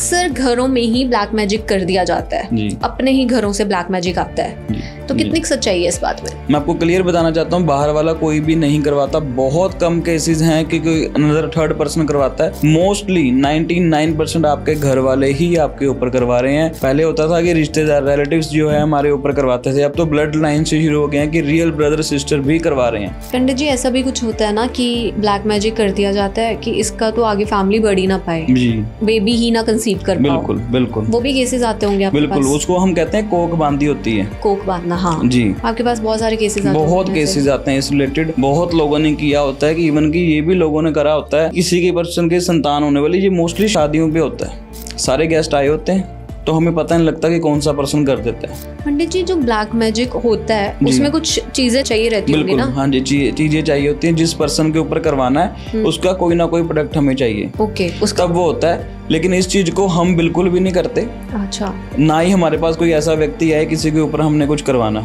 अक्सर घरों में ही ब्लैक मैजिक कर दिया जाता है जी। अपने ही घरों से ब्लैक मैजिक आता है तो कितनी सच्चाई है इस बात में? मैं आपको क्लियर बताना चाहता हूँ, बाहर वाला कोई भी नहीं करवाता। बहुत कम केसेस हैं कि कोई अनदर थर्ड पर्सन करवाता है। मोस्टली 99% आपके घर वाले ही आपके ऊपर करवा रहे हैं। पहले होता था कि रिश्तेदार रिलेटिव्स जो है हमारे ऊपर करवाते थे, अब तो ब्लड लाइन से शुरू हो गए हैं कि रियल ब्रदर सिस्टर भी करवा रहे हैं। पंडित जी ऐसा भी कुछ होता है ना कि ब्लैक मैजिक कर दिया जाता है कि इसका तो आगे फैमिली बढ़ ही ना पाए, जी, बेबी ही ना कंसीव कर पाओ। बिल्कुल बिल्कुल, वो भी केसेस आते होंगे आपके बिल्कुल। पास? उसको हम कहते हैं कोक बांधी होती है। कोक बांधना, हाँ जी, आपके पास बहुत सारे केसेस आते बहुत होंगे केसेस आते हैं इस रिलेटेड। बहुत लोगों ने किया होता है कि इवन कि ये भी लोगों ने करा होता है। किसी के पर्सन के संतान होने वाली, ये मोस्टली शादियों पे होता है। सारे गेस्ट आए होते हैं तो हमें पता नहीं लगता कि कौन सा पर्सन कर देता है। पंडित जी जो ब्लैक मैजिक होता है उसमें कुछ चीजें चाहिए रहती होंगी बिल्कुल, ना? हाँ जी, चीजें चाहिए होती हैं। जिस पर्सन के ऊपर करवाना है उसका कोई ना कोई प्रोडक्ट हमें चाहिए। ओके, उसका तब वो होता है। लेकिन इस चीज को हम बिल्कुल भी नहीं करते। अच्छा, ना ही हमारे पास कोई ऐसा व्यक्ति है किसी के ऊपर हमने कुछ करवाना।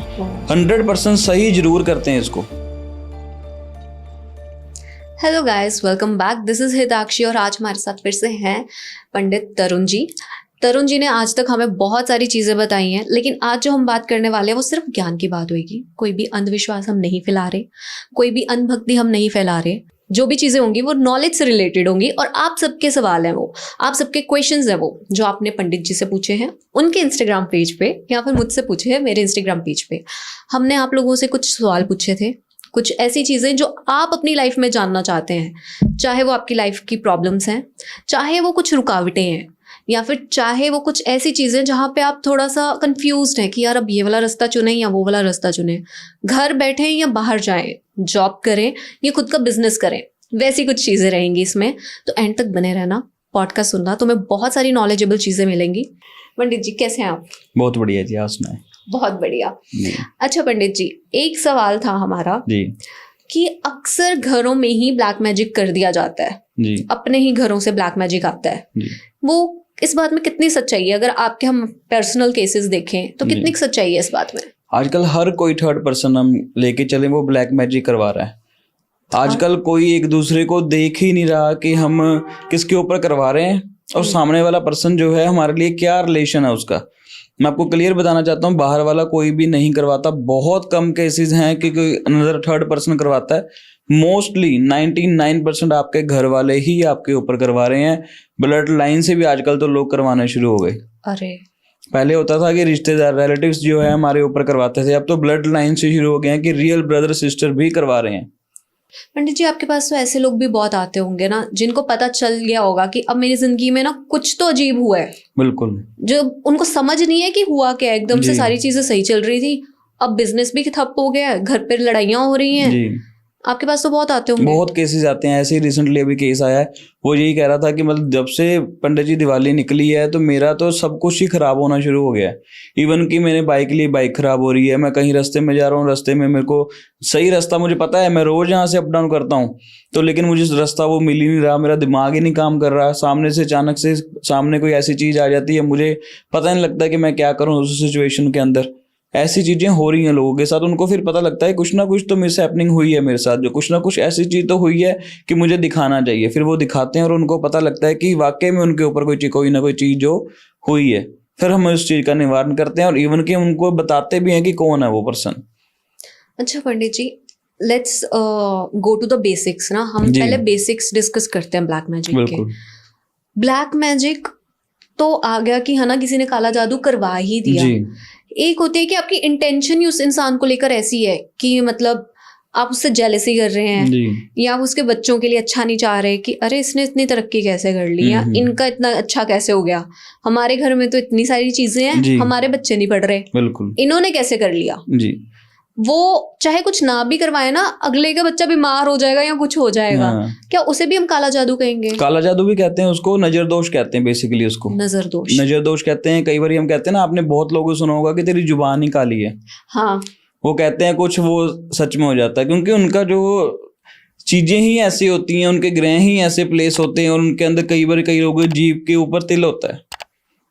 100% सही जरूर करते हैं इसको। Hello guys, welcome back. This is Hitakshi और आज हमारे साथ फिर से हैं पंडित तरुण जी। तरुण जी ने आज तक हमें बहुत सारी चीज़ें बताई हैं, लेकिन आज जो हम बात करने वाले हैं वो सिर्फ ज्ञान की बात होगी। कोई भी अंधविश्वास हम नहीं फैला रहे, कोई भी अंधभक्ति हम नहीं फैला रहे। जो भी चीज़ें होंगी वो नॉलेज से रिलेटेड होंगी और आप सबके सवाल हैं वो, आप सबके क्वेश्चंस हैं वो जो आपने पंडित जी से पूछे हैं उनके इंस्टाग्राम पेज पे या फिर मुझसे पूछे हैं मेरे इंस्टाग्राम पेज पे। हमने आप लोगों से कुछ सवाल पूछे थे, कुछ ऐसी चीज़ें जो आप अपनी लाइफ में जानना चाहते हैं, चाहे वो आपकी लाइफ की प्रॉब्लम्स हैं, चाहे वो कुछ रुकावटें हैं, या फिर चाहे वो कुछ ऐसी चीज़ें जहाँ पे आप थोड़ा सा कंफ्यूज्ड हैं कि यार अब ये वाला रास्ता चुने या वो वाला रास्ता चुने, घर बैठे या बाहर जाएं, जॉब करें या खुद का बिजनेस करें, वैसी कुछ चीज़ें रहेंगी इसमें। तो एंड तक बने रहना, पॉडकास्ट सुनना, तुम्हें बहुत सारी नॉलेजेबल चीज़ें मिलेंगी। पंडित जी कैसे हैं आप? बहुत बढ़िया जी, आप सुनाएं। बहुत बढ़िया। अच्छा पंडित जी, एक सवाल था हमारा जी कि अक्सर घरों में ही ब्लैक मैजिक कर दिया जाता है जी, अपने ही घरों से ब्लैक मैजिक आता है जी। वो इस बात में कितनी सच्चाई है? अगर आपके हम पर्सनल केसेस देखें तो कितनी सच्चाई है इस बात में? आजकल हर कोई थर्ड पर्सन हम लेके चले वो ब्लैक मैजिक करवा रहा है। आजकल कोई एक दूसरे को देख ही नहीं रहा कि हम किसके ऊपर करवा रहे हैं और सामने वाला पर्सन जो है हमारे लिए क्या रिलेशन है उसका। मैं आपको क्लियर बताना चाहता हूँ, बाहर वाला कोई भी नहीं करवाता। बहुत कम केसेस हैं कि कोई अनदर थर्ड पर्सन करवाता है। मोस्टली 99% आपके घर वाले ही आपके ऊपर करवा रहे हैं। ब्लड लाइन से भी आजकल तो लोग करवाना शुरू हो गए। अरे पहले होता था कि रिश्तेदार रिलेटिव्स जो है हमारे ऊपर करवाते थे, अब तो ब्लड लाइन से शुरू हो गए हैं कि रियल ब्रदर सिस्टर भी करवा रहे हैं। पंडित जी आपके पास तो ऐसे लोग भी बहुत आते होंगे ना जिनको पता चल गया होगा कि अब मेरी जिंदगी में ना कुछ तो अजीब हुआ है। बिल्कुल, जो उनको समझ नहीं है कि हुआ क्या, एकदम से सारी चीजें सही चल रही थी, अब बिजनेस भी ठप हो गया है, घर पे लड़ाइयाँ हो रही हैं। जी, आपके पास तो बहुत आते होंगे। बहुत केसेस आते हैं ऐसे। रिसेंटली अभी केस आया है, वो यही कह रहा था कि मतलब जब से पंडित जी दिवाली निकली है तो मेरा तो सब कुछ ही खराब होना शुरू हो गया है। इवन कि मैंने बाइक ली, बाइक खराब हो रही है। मैं कहीं रास्ते में जा रहा हूँ, रास्ते में मेरे को सही रास्ता मुझे पता है, मैं रोज यहाँ से अप डाउन करता हूँ, तो लेकिन मुझे रास्ता वो मिल ही नहीं रहा। मेरा दिमाग ही नहीं काम कर रहा। सामने से अचानक से सामने कोई ऐसी चीज आ जाती है, मुझे पता नहीं लगता कि मैं क्या करूँ उस सिचुएशन के अंदर। ऐसी चीजें हो रही हैं लोगों के साथ। उनको फिर पता लगता है कुछ ना कुछ तो मिस हैपनिंग हुई है मेरे साथ, जो कुछ ना कुछ ऐसी चीज तो हुई है कि मुझे दिखाना चाहिए। फिर वो दिखाते हैं और उनको पता लगता है कि वाकई में उनके ऊपर कोई ना कोई चीज जो हुई है। फिर हम उस चीज का निवारण करते हैं और इवन कि उनको बताते भी हैं कि कौन है वो पर्सन। अच्छा Pandit ji, let's go to the basics ना। हम पहले बेसिक्स डिस्कस करते हैं ब्लैक मैजिक के। ब्लैक मैजिक तो आ गया कि है ना, किसी ने काला जादू करवा ही दिया। एक होती है कि आपकी इंटेंशन ही उस इंसान को लेकर ऐसी है कि मतलब आप उससे जेलसी कर रहे हैं या आप उसके बच्चों के लिए अच्छा नहीं चाह रहे कि अरे इसने इतनी तरक्की कैसे कर ली या इनका इतना अच्छा कैसे हो गया, हमारे घर में तो इतनी सारी चीजें हैं, हमारे बच्चे नहीं पढ़ रहे, बिल्कुल इन्होंने कैसे कर लिया जी। वो चाहे कुछ ना भी करवाए ना, अगले का बच्चा बीमार हो जाएगा या कुछ हो जाएगा, क्या उसे भी हम काला जादू कहेंगे? काला जादू भी कहते हैं उसको, नजर दोष कहते हैं बेसिकली उसको। नजर दोष कहते हैं। कई बार हम कहते हैं ना, आपने बहुत लोगों को सुना होगा कि तेरी जुबान ही काली है। हाँ, वो कहते हैं कुछ वो सच में हो जाता है, क्योंकि उनका जो चीजें ही ऐसी होती हैं, उनके ग्रह ही ऐसे प्लेस होते हैं और उनके अंदर कई बार कई लोगों की जीभ के ऊपर तिल होता है।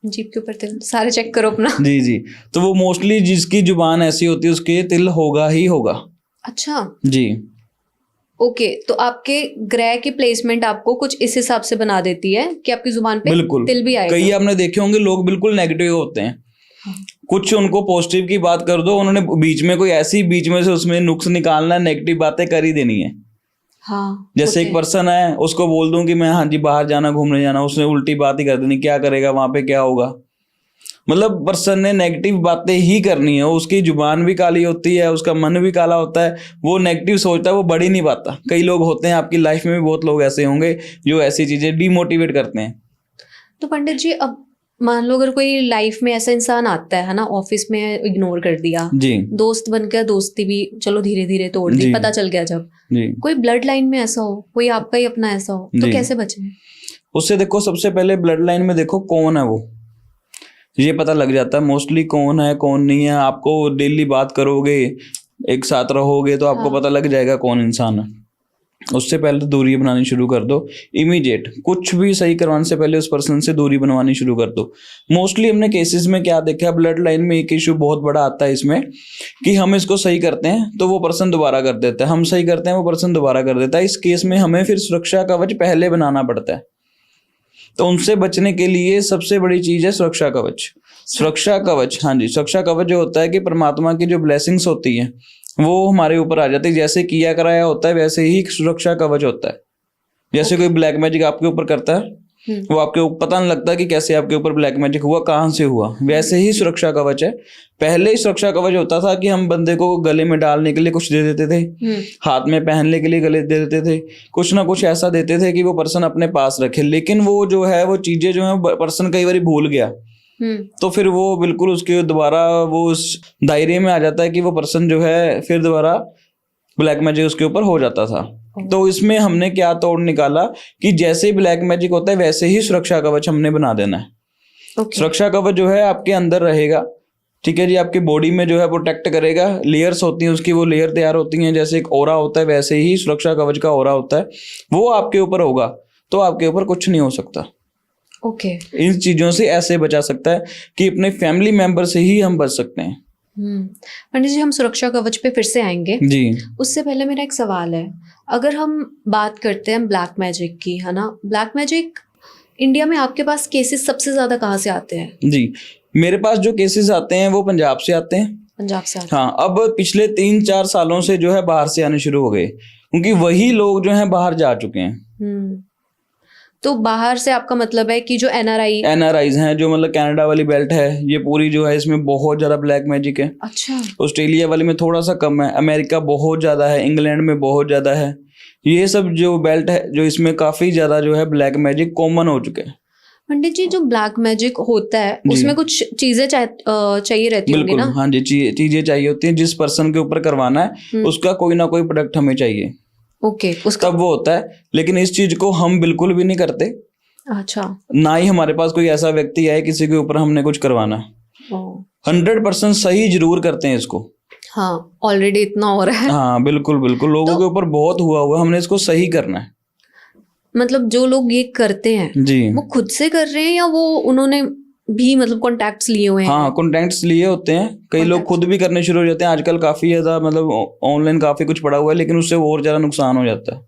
जीभ के ऊपर तिल? सारे चेक करो अपना। जी जी, तो वो मोस्टली जिसकी जुबान ऐसी होती है उसके तिल होगा ही होगा। अच्छा जी। ओके, तो आपके ग्रह की प्लेसमेंट आपको कुछ इस हिसाब से बना देती है कि आपकी जुबान पे बिल्कुल तिल भी आएगा। कई आपने देखे होंगे लोग बिल्कुल नेगेटिव होते हैं, कुछ उनको पॉजिटिव की बात कर दो, उन्होंने बीच में कोई ऐसी बीच में से उसमें नुक्स निकालना, नेगेटिव बातें कर ही देनी है। हाँ, जैसे एक पर्सन है, उसको बोल दूं कि मैं हाँ जी बाहर जाना घूमने जाना, उसने उल्टी बात ही कर देनी, क्या करेगा वहां पे, क्या होगा। मतलब पर्सन ने नेगेटिव बातें ही करनी है, उसकी जुबान भी काली होती है, उसका मन भी काला होता है, वो नेगेटिव सोचता है, वो बढ़ ही नहीं पाता। कई लोग होते हैं, आपकी लाइफ में भी बहुत लोग ऐसे होंगे जो ऐसी चीजें डिमोटिवेट करते हैं। तो पंडित जी, अब मान लो अगर कोई लाइफ में ऐसा इंसान आता है ना, ऑफिस में इग्नोर कर दिया जी दोस्त बन गया, दोस्ती भी चलो धीरे धीरे तोड़ दी, जी। पता चल गया जब जी कोई ब्लड लाइन में ऐसा हो, कोई आपका ही अपना ऐसा हो, तो जी। कैसे बचें? उससे देखो, सबसे पहले ब्लड लाइन में देखो कौन है वो, ये पता लग जाता है मोस्टली कौन है कौन नहीं है। आपको डेली बात करोगे, एक साथ रहोगे, तो आपको हाँ। पता लग जाएगा कौन इंसान है। उससे पहले दूरी बनानी शुरू कर दो, इमीडिएट। कुछ भी सही करवाने से पहले उस पर्सन से दूरी बनवानी शुरू कर दो। मोस्टली हमने केसेस में क्या देखा है, ब्लड लाइन में एक इशू बहुत बड़ा आता है इसमें, कि हम इसको सही करते हैं तो वो पर्सन दोबारा कर देता है, हम सही करते हैं वो पर्सन दोबारा कर देता है। इस केस में हमें फिर सुरक्षा कवच पहले बनाना पड़ता है। तो उनसे बचने के लिए सबसे बड़ी चीज है सुरक्षा कवच। सुरक्षा कवच, हाँ जी, सुरक्षा कवच जो होता है कि परमात्मा की जो ब्लेसिंग्स होती है वो हमारे ऊपर आ जाती है। जैसे किया कराया होता है वैसे ही सुरक्षा कवच होता है। जैसे कोई ब्लैक मैजिक आपके ऊपर करता है, वो आपके ऊपर पता नहीं लगता कि कैसे आपके ऊपर ब्लैक मैजिक हुआ, कहाँ से हुआ, वैसे ही सुरक्षा कवच है। पहले ही सुरक्षा कवच होता था कि हम बंदे को गले में डालने के लिए कुछ दे देते थे, हाथ में पहनने के लिए गले दे देते थे, कुछ ना कुछ ऐसा देते थे कि वो पर्सन अपने पास रखे। लेकिन वो जो है वो चीजें जो है पर्सन कई बार भूल गया, तो फिर वो बिल्कुल उसके दोबारा वो उस दायरे में आ जाता है कि वो पर्सन जो है फिर दोबारा ब्लैक मैजिक उसके ऊपर हो जाता था। तो इसमें हमने क्या तोड़ निकाला कि जैसे ही ब्लैक मैजिक होता है वैसे ही सुरक्षा कवच हमने बना देना है। सुरक्षा कवच जो है आपके अंदर रहेगा, ठीक है जी, आपकी बॉडी में जो है प्रोटेक्ट करेगा। लेयर्स होती हैं उसकी, वो लेयर तैयार होती हैं, जैसे एक ओरा होता है वैसे ही सुरक्षा कवच का ओरा होता है, वो आपके ऊपर होगा तो आपके ऊपर कुछ नहीं हो सकता। ओके, इन चीजों से ऐसे बचा सकता है कि अपने फैमिली मेंबर से ही हम बच सकते हैं। पंडित जी, हम सुरक्षा कवच पे फिर से आएंगे जी। उससे पहले मेरा एक सवाल है, अगर हम बात करते हैं ब्लैक मैजिक की, है ना, ब्लैक मैजिक इंडिया में आपके पास केसेस सबसे ज्यादा कहाँ से आते हैं? जी, मेरे पास जो केसेस आते हैं वो पंजाब से आते हैं। पंजाब से आते हाँ, अब पिछले 3-4 सालों से जो है बाहर से आने शुरू हो गए, क्योंकि वही लोग जो है बाहर जा चुके हैं। तो बाहर से आपका मतलब है कि जो एनआरआईज हैं, जो मतलब कनाडा वाली बेल्ट है, ये पूरी जो है इसमें बहुत ज्यादा ब्लैक मैजिक है। अच्छा। ऑस्ट्रेलिया वाली में थोड़ा सा कम है, अमेरिका बहुत ज्यादा है, इंग्लैंड में बहुत ज्यादा है। ये सब जो बेल्ट है जो इसमें काफी ज्यादा जो है ब्लैक मैजिक कॉमन हो चुके हैं। पंडित जी, जो ब्लैक मैजिक होता है उसमें कुछ चीजें चाहिए रहती होंगी ना? हाँ जी, चीजें चाहिए होती हैं। जिस पर्सन के ऊपर करवाना है उसका कोई ना कोई प्रोडक्ट हमें चाहिए। ओके, उसका तब वो होता है, लेकिन इस चीज को हम बिल्कुल भी नहीं करते। अच्छा। ना ही हमारे पास कोई ऐसा व्यक्ति है किसी के ऊपर हमने कुछ करवाना है। 100% सही जरूर करते हैं इसको। हाँ, ऑलरेडी इतना हो रहा है। हाँ बिल्कुल बिल्कुल, लोगों के ऊपर बहुत हुआ, हमने इसको सही करना है। मतलब जो लोग ये करते हैं जी, वो खुद से कर रहे हैं या वो उन्होंने भी मतलब कॉन्टैक्ट्स लिए हुए हैं? हाँ, कॉन्टैक्ट्स लिए होते हैं। कई लोग खुद भी करने शुरू हो जाते हैं आजकल। काफी ज्यादा मतलब ऑनलाइन काफी कुछ पड़ा हुआ है, लेकिन उससे और ज्यादा नुकसान हो जाता है।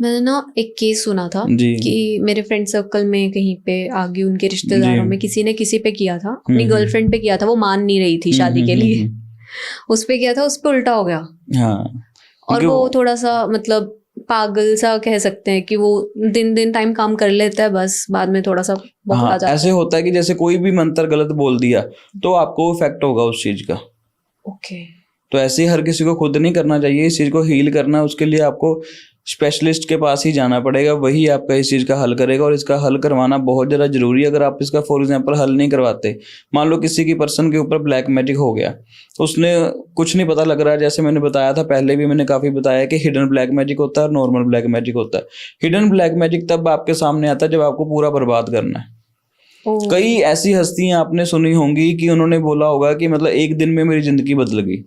मैंने ना एक केस सुना था कि मेरे फ्रेंड सर्कल में कहीं पे आगे उनके रिश्तेदारों में किसी ने किसी पे किया था, अपनी गर्लफ्रेंड पे किया था, वो मान नहीं रही थी शादी के लिए, उस पे किया था, उस पे उल्टा हो गया। हाँ, और वो थोड़ा सा मतलब पागल सा कह सकते हैं कि वो दिन टाइम काम कर लेता है, बस बाद में थोड़ा सा बहुत आ जाता है। ऐसे होता है कि जैसे कोई भी मंत्र गलत बोल दिया तो आपको इफेक्ट होगा उस चीज का। ओके। तो ऐसे ही हर किसी को खुद नहीं करना चाहिए। इस चीज को हील करना, उसके लिए आपको स्पेशलिस्ट के पास ही जाना पड़ेगा, वही आपका इस चीज का हल करेगा। और इसका हल करवाना बहुत ज्यादा जरूरी है। अगर आप इसका फॉर एग्जांपल हल नहीं करवाते, मान लो किसी की पर्सन के ऊपर ब्लैक मैजिक हो गया, उसने कुछ नहीं पता लग रहा है, जैसे मैंने बताया था पहले भी, मैंने काफी बताया कि हिडन ब्लैक मैजिक होता है और नॉर्मल ब्लैक मैजिक होता है। हिडन ब्लैक मैजिक तब आपके सामने आता है जब आपको पूरा बर्बाद करना है। कई ऐसी हस्तियां आपने सुनी होंगी कि उन्होंने बोला होगा कि मतलब एक दिन में मेरी जिंदगी बदल गई।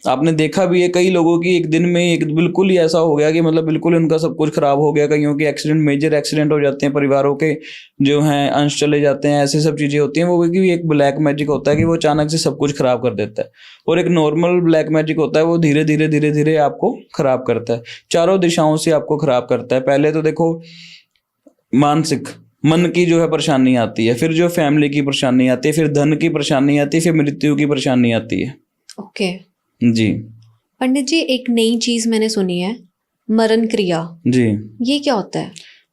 आपने देखा भी है कई लोगों की एक दिन में एक बिल्कुल ही ऐसा हो गया कि मतलब बिल्कुल उनका सब कुछ खराब हो गया, कईयों के एक्सीडेंट, मेजर एक्सीडेंट हो जाते हैं, परिवारों के जो हैं अंश चले जाते हैं, ऐसी सब चीजें होती हैं। वो कि एक ब्लैक मैजिक होता है कि वो अचानक से सब कुछ खराब कर देता है, और एक नॉर्मल ब्लैक मैजिक होता है वो धीरे धीरे धीरे धीरे आपको खराब करता है, चारों दिशाओं से आपको खराब करता है। पहले तो देखो मानसिक मन की जो है परेशानी आती है, फिर जो फैमिली की परेशानी आती है, फिर धन की परेशानी आती है, फिर मृत्यु की परेशानी आती है। ओके जी पंडित जी, एक नई चीज मैंने सुनी है, मरण क्रिया। जी ये क्या होता है?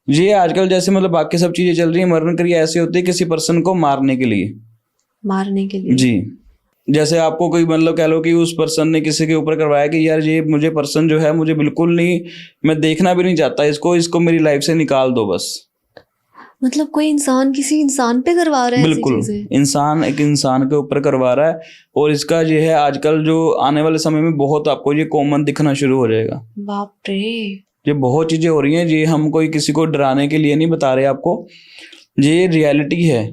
जी आजकल जैसे मतलब बाकी सब चीजें चल रही है, मरण क्रिया ऐसी होती है किसी पर्सन को मारने के लिए। मारने के लिए? जी, जैसे आपको कोई मतलब कह लो कि उस पर्सन ने किसी के ऊपर करवाया कि यार ये मुझे पर्सन जो है मुझे बिल्कुल नहीं, मैं देखना भी नहीं चाहता इसको मेरी लाइफ से निकाल दो बस। मतलब कोई इंसान किसी इंसान पे करवा रहा है ऐसी बिल्कुल, चीजें? इंसान एक इंसान के ऊपर करवा रहा है, और इसका ये है आजकल जो आने वाले समय में बहुत आपको ये कॉमन दिखना शुरू हो जाएगा। बाप रे। ये बहुत चीजें हो रही हैं, ये हम कोई किसी को डराने के लिए नहीं बता रहे आपको, ये रियलिटी है।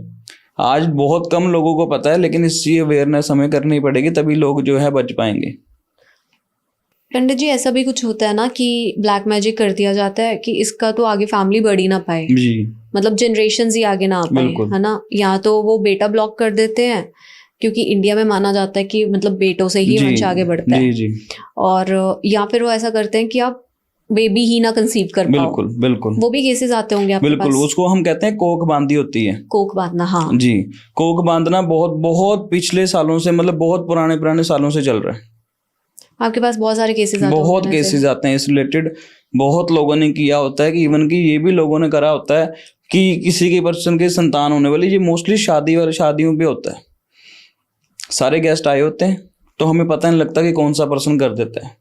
आज बहुत कम लोगों को पता है, लेकिन इसकी अवेयरनेस हमें करनी पड़ेगी, तभी लोग जो है बच पाएंगे। पंडित जी, ऐसा भी कुछ होता है ना कि ब्लैक मैजिक कर दिया जाता है कि इसका तो आगे फैमिली बढ़ ही ना पाए, जी मतलब जनरेशन ही आगे ना आ पाए, बिल्कुल। है ना? या तो वो बेटा ब्लॉक कर देते हैं, क्योंकि इंडिया में माना जाता है कि मतलब बेटों से ही जी वंश आगे बढ़ता है। जी जी और या फिर वो ऐसा करते हैं कि आप बेबी ही ना कंसीव कर पाओ। बिल्कुल बिल्कुल वो भी केसेस आते होंगे आपके बिल्कुल, पास? उसको हम कहते हैं कोक बांधी होती है। कोक बांधना, हाँ जी, कोक बांधना बहुत बहुत पिछले सालों से, मतलब बहुत पुराने सालों से चल रहा है। आपके पास बहुत सारे केसेस आते बहुत होंगे ना केसेस ऐसे? आते हैं इस रिलेटेड, बहुत लोगों ने किया होता है कि इवन कि ये भी लोगों ने करा होता है कि किसी के पर्सन के संतान होने वाली, ये मोस्टली शादियों पे होता है। सारे गेस्ट आए होते हैं तो हमें पता नहीं लगता कि कौन सा पर्सन कर देता है।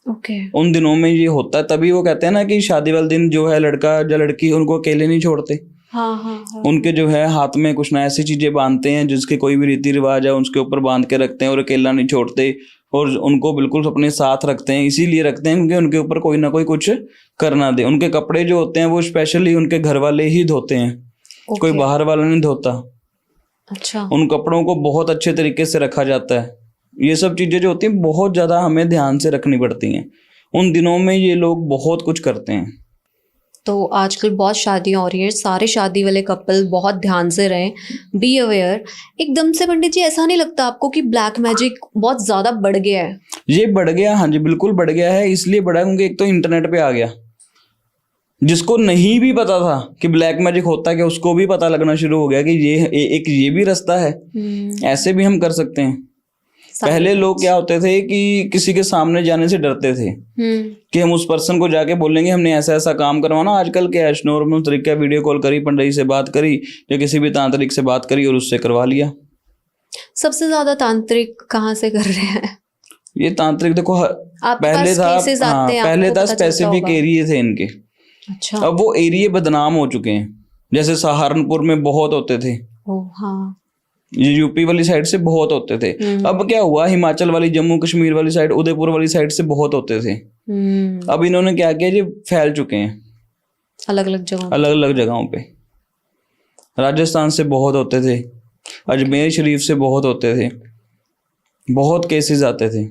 ओके। उन दिनों में ये होता है, तभी वो कहते हैं ना कि शादी वाले दिन जो है लड़का या लड़की उनको अकेले नहीं छोड़ते, हाँ हाँ हाँ। उनके जो है हाथ में कुछ ना ऐसी चीजें बांधते हैं जिसके कोई भी रीति रिवाज है उसके ऊपर बांध के रखते हैं, और अकेला नहीं छोड़ते, और उनको बिल्कुल अपने साथ रखते हैं। इसीलिए रखते हैं क्योंकि उनके ऊपर कोई ना कोई कुछ करना दे। उनके कपड़े जो होते हैं वो स्पेशली उनके घर वाले ही धोते हैं, कोई ओके। बाहर वाला नहीं धोता। अच्छा। उन कपड़ों को बहुत अच्छे तरीके से रखा जाता है। ये सब चीजें जो होती हैं बहुत ज्यादा हमें ध्यान से रखनी पड़ती हैं। उन दिनों में ये लोग बहुत कुछ करते हैं। तो आजकल बहुत शादियां हो रही हैं, सारे शादी वाले कपल बहुत ध्यान से रहें, बी अवेयर। एकदम से पंडित जी ऐसा नहीं लगता आपको कि ब्लैक मैजिक बहुत ज्यादा बढ़ गया है? ये बढ़ गया, हाँ जी बिल्कुल बढ़ गया है। इसलिए बढ़ा क्योंकि एक तो इंटरनेट पे आ गया, जिसको नहीं भी पता था कि ब्लैक मैजिक होता है क्या उसको भी पता लगना शुरू हो गया कि ये भी रास्ता है, ऐसे भी हम कर सकते हैं। पहले लोग क्या होते थे कि किसी के सामने जाने से डरते थे कि हम उस पर्सन को जाके बोलेंगे हमने ऐसा ऐसा काम करवाना। आजकल क्या है, नॉर्मल तरीका, वीडियो कॉल करी, पंडित से बात करी या किसी भी तांत्रिक से बात करी और उससे करवा लिया। सबसे ज्यादा तांत्रिक कहाँ से कर रहे हैं? ये तांत्रिक देखो आपके पहले पास था, cases हाँ आते हैं, पहले आपको था पता चलता स्पेसिफिक होगा। एरिया थे इनके। अच्छा। अब वो एरिया बदनाम हो चुके हैं। जैसे सहारनपुर में बहुत होते थे, ओ हाँ। ये यूपी वाली साइड से बहुत होते थे। अब क्या हुआ, हिमाचल वाली, जम्मू कश्मीर वाली साइड, उदयपुर वाली साइड से बहुत होते थे। अब इन्होंने क्या किया, ये फैल चुके हैं अलग अलग जगहों पे। राजस्थान से बहुत होते थे, अजमेर शरीफ से बहुत होते थे, बहुत केसेस आते थे।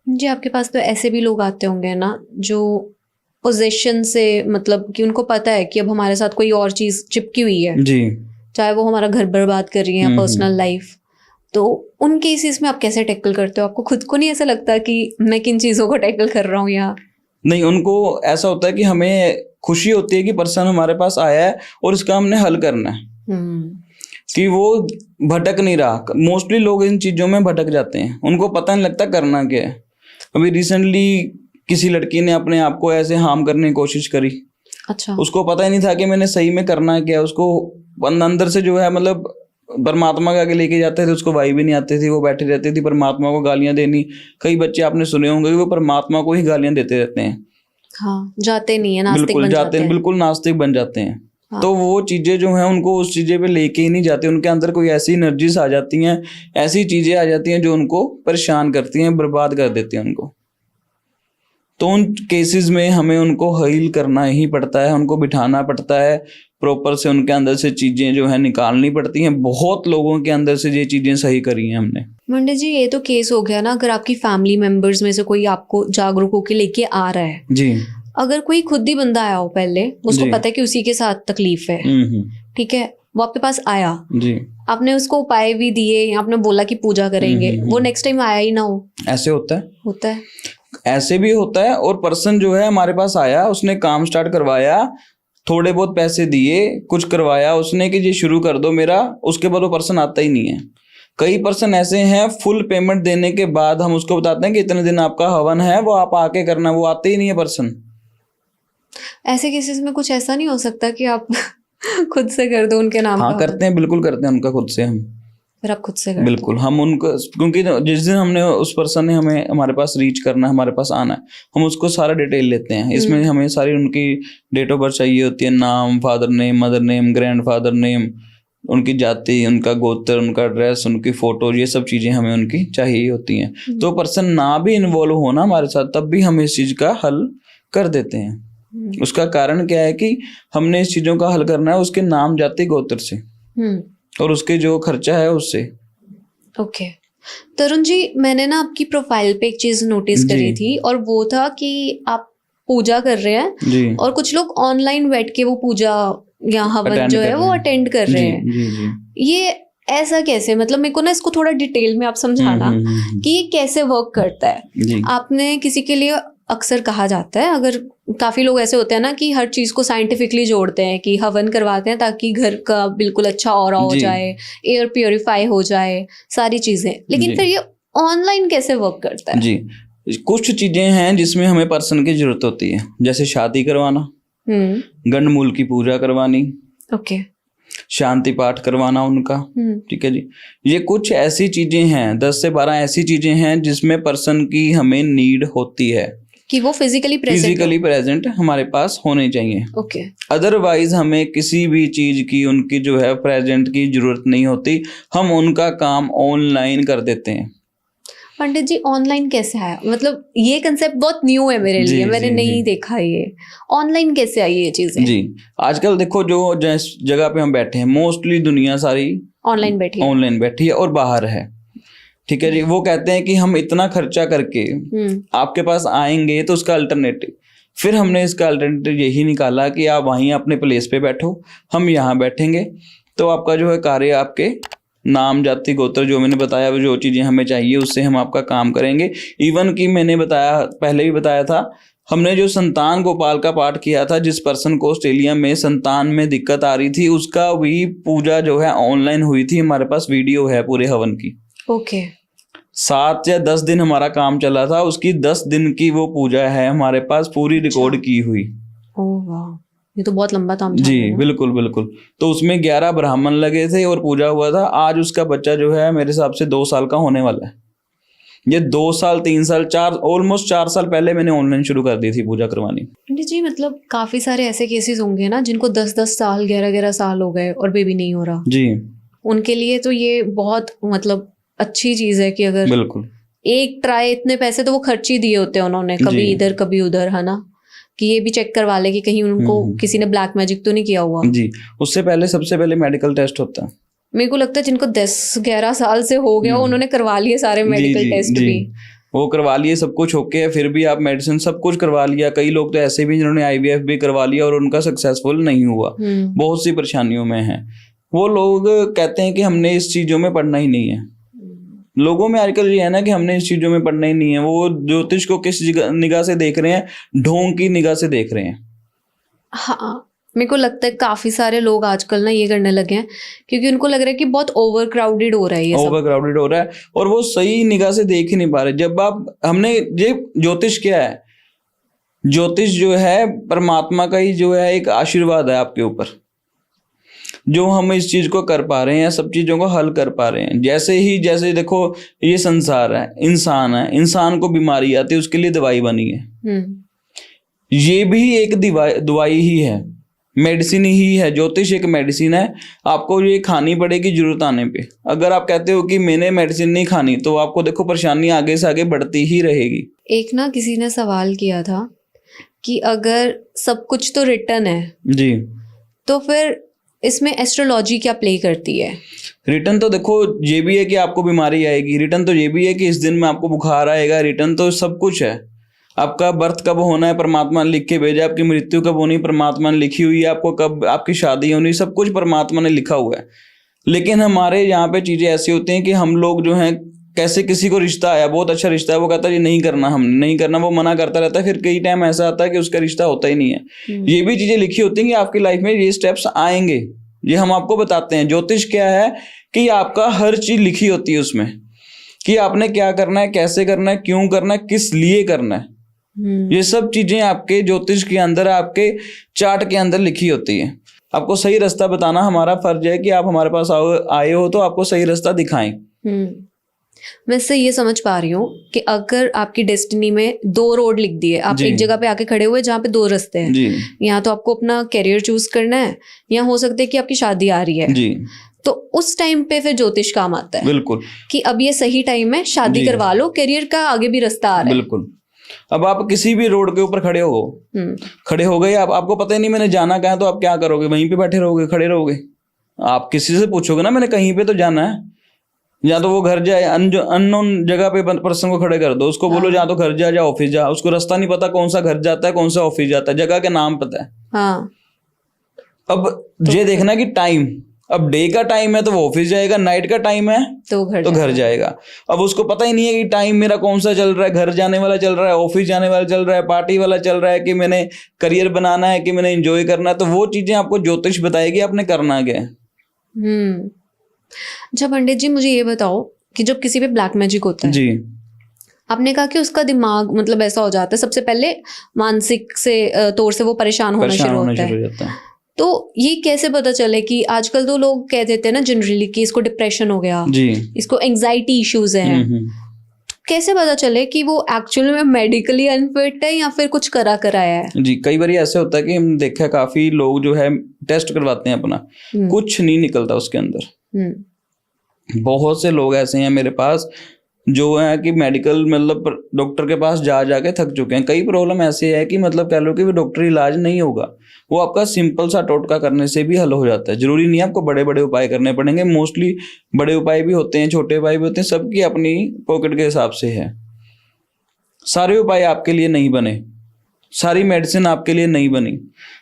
जी आपके पास तो ऐसे भी लोग आते होंगे ना जो पोजेशन से, मतलब कि उनको पता है कि अब हमारे साथ कोई और चीज चिपकी हुई है, जी, चाहे वो हमारा घर बर्बाद कर रही है या पर्सनल लाइफ। तो उन केसेस में आप कैसे टैकल करते हो? आपको खुद को नहीं ऐसा लगता कि मैं किन चीजों को टैकल कर रहा हूँ? या नहीं, उनको ऐसा होता है कि हमें खुशी होती है कि पर्सन हमारे पास आया है और इसका हमने हल करना है, कि वो भटक नहीं रहा। मोस्टली लोग इन चीजों में भटक जाते हैं, उनको पता नहीं लगता करना क्या है। अभी रिसेंटली किसी लड़की ने अपने आप को ऐसे हार्म करने की कोशिश करी। अच्छा। उसको पता ही नहीं था कि मैंने सही में करना क्या है। उसको अंदर से जो है मतलब परमात्मा के आगे लेके जाते थे, उसको वाई भी नहीं आती थी, वो बैठी रहती थी परमात्मा को गालियां देनी। कई बच्चे आपने सुने होंगे कि वो परमात्मा को ही गालियां देते रहते हैं। हाँ, जाते नहीं है, नास्तिक बिल्कुल बन जाते हैं। बिल्कुल नास्तिक बन जाते हैं। हाँ। तो वो चीजें जो हैं उनको उस चीजें पे लेके ही नहीं जाते। उनके अंदर कोई ऐसी एनर्जीज आ जाती हैं, ऐसी चीजें आ जाती हैं जो उनको परेशान करती हैं, बर्बाद कर देती हैं उनको। तो उन केसेस में हमें उनको हील करना ही पड़ता है, उनको बिठाना पड़ता है प्रॉपर से, उनके अंदर से चीजें जो है निकालनी पड़ती हैं। बहुत लोगों के अंदर से ये चीजें सही करी हैं हमने। मंडे जी ये तो केस हो गया ना, अगर आपकी फैमिली मेंबर्स में से कोई आपको जागरूक होकर लेके आ रहा है जी, अगर कोई खुद ही बंदा आया हो पहले, उसको जी। पता है कि उसी के साथ तकलीफ है, ठीक है, वो आपके पास आया, जी, आपने उसको उपाय भी दिए, आपने बोला कि पूजा करेंगे, वो नेक्स्ट टाइम आया ही ना हो, ऐसे होता है ऐसे भी होता है। और पर्सन जो है हमारे पास आया, उसने काम स्टार्ट करवाया, थोड़े बहुत पैसे दिए, कुछ करवाया उसने कि ये शुरू कर दो मेरा, उसके बाद वो पर्सन आता ही नहीं है। कई पर्सन ऐसे हैं फुल पेमेंट देने के बाद हम उसको बताते हैं कि इतने दिन आपका हवन है, वो आप आके करना, वो आते ही नहीं है पर्सन। ऐसे केसेस में कुछ ऐसा नहीं हो सकता कि आप खुद से कर दो उनके नाम हाँ का? करते हैं, बिल्कुल करते हैं उनका खुद से हम। फिर आप खुद से करते बिल्कुल हम उनको, क्योंकि जिस दिन हमने उस पर्सन ने हमें हमारे पास रीच करना है, हमारे पास आना है, हम उसको सारा डिटेल लेते हैं। इसमें हमें सारी उनकी डेट ऑफ बर्थ चाहिए होती है, नाम, father name, mother name, grandfather name, उनकी जाति, उनका गोत्र, उनका एड्रेस, उनकी फोटो, ये सब चीजें हमें उनकी चाहिए होती हैं। तो पर्सन ना भी इन्वॉल्व हो ना हमारे साथ, तब भी हम इस चीज का हल कर देते हैं। उसका कारण क्या है कि हमने इस चीजों का हल करना है उसके नाम, जाति, गोत्र से और उसके जो खर्चा है उससे। ओके तरुण जी, मैंने ना आपकी प्रोफाइल पे एक चीज नोटिस करी थी, और वो था कि आप पूजा कर रहे हैं जी, और कुछ लोग ऑनलाइन बैठ के वो पूजा या हवन जो है वो अटेंड कर रहे हैं। जी, जी। ये ऐसा कैसे, मतलब मेरे को ना इसको थोड़ा डिटेल में आप समझाना कि ये कैसे वर्क करता है। जी। आपने किसी के लिए अक्सर कहा जाता है, अगर काफी लोग ऐसे होते हैं ना कि हर चीज को साइंटिफिकली जोड़ते हैं कि हवन करवाते हैं ताकि घर का बिल्कुल अच्छा ऑरा हो जाए, एयर प्योरीफाई हो जाए, सारी चीजें, लेकिन फिर ये ऑनलाइन कैसे वर्क करता है? जी, कुछ चीजें हैं जिसमें हमें पर्सन की जरूरत होती है, जैसे शादी करवाना, गंडमूल की पूजा करवानी, ओके, शांति पाठ करवाना उनका, ठीक है जी। ये कुछ ऐसी चीजें हैं, 10 से 12 ऐसी चीजें हैं जिसमें पर्सन की हमें नीड होती है कि वो फिजिकली प्रेजेंट हमारे पास होने चाहिए। ओके, अदरवाइज हमें किसी भी चीज की उनकी जो है प्रेजेंट की जरूरत नहीं होती, हम उनका काम ऑनलाइन कर देते हैं। पंडित जी ऑनलाइन कैसे आया, मतलब ये कंसेप्ट बहुत न्यू है मेरे लिए, मैंने नहीं देखा ये, ऑनलाइन कैसे आई ये चीजें? जी, आजकल देखो जो जिस जगह पे हम बैठे हैं, मोस्टली दुनिया सारी ऑनलाइन बैठी है और बाहर है, ठीक है जी। वो कहते हैं कि हम इतना खर्चा करके आपके पास आएंगे तो उसका अल्टरनेटिव, फिर हमने इसका अल्टरनेटिव यही निकाला कि आप वहीं अपने प्लेस पे बैठो, हम यहाँ बैठेंगे, तो आपका जो है कार्य, आपके नाम, जाति, गोत्र जो मैंने बताया, वो जो चीजें हमें चाहिए उससे हम आपका काम करेंगे। इवन कि मैंने बताया, पहले भी बताया था, हमने जो संतान गोपाल का पाठ किया था, जिस पर्सन को ऑस्ट्रेलिया में संतान में दिक्कत आ रही थी, उसका भी पूजा जो है ऑनलाइन हुई थी। हमारे पास वीडियो है पूरे हवन की। ओके 7 या 10 दिन हमारा काम चला था, उसकी 10 दिन की वो पूजा है हमारे पास पूरी रिकॉर्ड की हुई। ओह वाह, ये तो बहुत लंबा काम जी, बिल्कुल बिल्कुल। तो उसमें 11 ब्राह्मण लगे थे और पूजा हुआ था। आज उसका बच्चा जो है मेरे हिसाब से 2 साल का होने वाला है। ये 2 साल, 3 साल, 4, ऑलमोस्ट 4 साल पहले मैंने ऑनलाइन शुरू कर दी थी पूजा करवानी। पंडित जी मतलब काफी सारे ऐसे केसेस होंगे ना जिनको 10-10 साल, 11-11 साल हो गए और बेबी नहीं हो रहा जी, उनके लिए तो ये बहुत मतलब अच्छी चीज है कि अगर बिल्कुल एक ट्राई, इतने पैसे तो वो खर्च ही दिए होते हैं उन्होंने, कभी इधर कभी उधर, है ना, कि ये भी चेक करवा ले कि कहीं उनको किसी ने ब्लैक मैजिक तो नहीं किया हुआ। जी, उससे पहले सबसे पहले मेडिकल टेस्ट होता है। मेरे को लगता है जिनको 10-11 साल से हो गया उन्होंने करवा लिए सारे मेडिकल टेस्ट भी, वो करवा लिए, सब कुछ ओके, फिर भी आप मेडिसिन सब कुछ करवा लिया। कई लोग तो ऐसे भी जिन्होंने IVF भी करवा लिया और उनका सक्सेसफुल नहीं हुआ, बहुत सी परेशानियों में है। वो लोग कहते हैं कि हमने इस चीजों में पढ़ना ही नहीं है। लोगों में आजकल ये है ना कि हमने इस चीजों में पढ़ना ही नहीं है। वो ज्योतिष को किस निगाह से देख रहे हैं, ढोंग की निगाह से देख रहे हैं। हाँ, मेरे को लगता है काफी सारे लोग आजकल ना ये करने लगे हैं क्योंकि उनको लग रहा है कि बहुत ओवर क्राउडेड हो रहा है, ये ओवर क्राउडेड हो रहा है और वो सही निगाह से देख ही नहीं पा रहे। जब हमने ये ज्योतिष क्या है, ज्योतिष जो है परमात्मा का ही जो है एक आशीर्वाद है आपके ऊपर, जो हम इस चीज को कर पा रहे हैं, सब चीजों को हल कर पा रहे हैं। जैसे देखो ये संसार है, इंसान है, इंसान को बीमारी आती है, उसके लिए दवाई बनी है। ये भी एक दवाई ही है, मेडिसिन ही है। ज्योतिष एक मेडिसिन है, आपको ये खानी पड़ेगी जरूरत आने पे। अगर आप कहते हो कि मैंने मेडिसिन नहीं खानी, तो आपको देखो परेशानी आगे से आगे बढ़ती ही रहेगी। एक ना किसी ने सवाल किया था कि अगर सब कुछ तो रिटर्न है जी, तो फिर इसमें एस्ट्रोलॉजी क्या प्ले करती है? रिटर्न तो देखो ये भी है कि आपको बीमारी आएगी, रिटर्न तो ये भी है कि इस दिन में आपको बुखार आएगा, रिटर्न तो सब कुछ है। आपका बर्थ कब होना है परमात्मा ने लिख के भेजा, आपकी मृत्यु कब होनी परमात्मा ने लिखी हुई है, आपको कब आपकी शादी होनी, सब कुछ परमात्मा ने लिखा हुआ है। लेकिन हमारे यहाँ पे चीजें ऐसी होती हैं कि हम लोग जो हैं, कैसे किसी को रिश्ता आया, बहुत अच्छा रिश्ता है, वो कहता है ये नहीं करना, हमने नहीं करना, वो मना करता रहता है, फिर कई टाइम ऐसा आता है कि उसका रिश्ता होता ही नहीं है। ये भी चीजें लिखी होती हैं कि आपकी लाइफ में ये स्टेप्स आएंगे, ये हम आपको बताते हैं। ज्योतिष क्या है कि आपका हर चीज लिखी होती है उसमें, कि आपने क्या करना है, कैसे करना है, क्यों करना है, किस लिए करना है, ये सब चीजें आपके ज्योतिष के अंदर, आपके चार्ट के अंदर लिखी होती है। आपको सही रास्ता बताना हमारा फर्ज है कि आप हमारे पास आए हो तो आपको सही रास्ता दिखाएं। मैं इससे ये समझ पा रही हूँ कि अगर आपकी डेस्टिनी में 2 रोड लिख दिए, आप एक जगह पे आके खड़े हुए जहाँ पे 2 रास्ते हैं, यहाँ तो आपको अपना करियर चूज करना है, या हो सकता है कि आपकी शादी आ रही है जी। तो उस टाइम पे फिर ज्योतिष काम आता है। बिल्कुल, कि अब ये सही टाइम है, शादी करवा लो, करियर का आगे भी रास्ता आ रहा है। बिल्कुल। अब आप किसी भी रोड के ऊपर खड़े हो गए, आपको पता ही नहीं मैंने जाना कहाँ है, तो आप क्या करोगे? वहीं पे बैठे रहोगे, खड़े रहोगे? आप किसी से पूछोगे ना मैंने कहीं पे तो जाना है, या तो वो घर जाए, अननोन जगह पे पर्सन को खड़े कर दो, उसको बोलो जा तो घर जा ऑफिस जा, उसको रास्ता नहीं पता कौन सा घर जाता है कौन सा ऑफिस जाता है, जगह के नाम पता है। हाँ। अब ये देखना कि टाइम, अब डे का टाइम है तो वो ऑफिस जाएगा, नाइट का टाइम है तो घर जाएगा। अब उसको पता ही नहीं है कि टाइम मेरा कौन सा चल रहा है, घर जाने वाला चल रहा है, ऑफिस जाने वाला चल रहा है, पार्टी वाला चल रहा है, कि मैंने करियर बनाना है, कि मैंने एंजॉय करना है। तो वो चीजें आपको ज्योतिष बताएगी आपने करना क्या है। अच्छा पंडित जी, मुझे ये बताओ कि जब किसी पे ब्लैक मैजिक होता है जी, आपने कहा कि उसका दिमाग मतलब ऐसा हो जाता है, सबसे पहले मानसिक से तौर से वो परेशान होना शुरू होता है। तो ये कैसे पता चले? कि आजकल तो लोग कह देते हैं ना जनरली कि इसको डिप्रेशन हो गया जी, इसको एंजाइटी इश्यूज है, कैसे पता चले कि वो एक्चुअली में मेडिकली अनफिट है या फिर कुछ करा कराया है? जी, कई बार ऐसे होता है कि हम देखा है काफी लोग जो है टेस्ट करवाते हैं अपना, कुछ नहीं निकलता उसके अंदर। बहुत से लोग ऐसे हैं मेरे पास जो है कि मेडिकल मतलब डॉक्टर के पास जा जाके थक चुके हैं। कई प्रॉब्लम ऐसे है कि मतलब कह लो कि वो डॉक्टरी इलाज नहीं होगा, वो आपका सिंपल सा टोटका करने से भी हल हो जाता है। जरूरी नहीं है आपको बड़े बड़े उपाय करने पड़ेंगे, मोस्टली बड़े उपाय भी होते हैं, छोटे उपाय भी होते हैं, सबकी अपनी पॉकेट के हिसाब से है। सारे उपाय आपके लिए नहीं बने, सारी मेडिसिन आपके लिए नहीं बनी,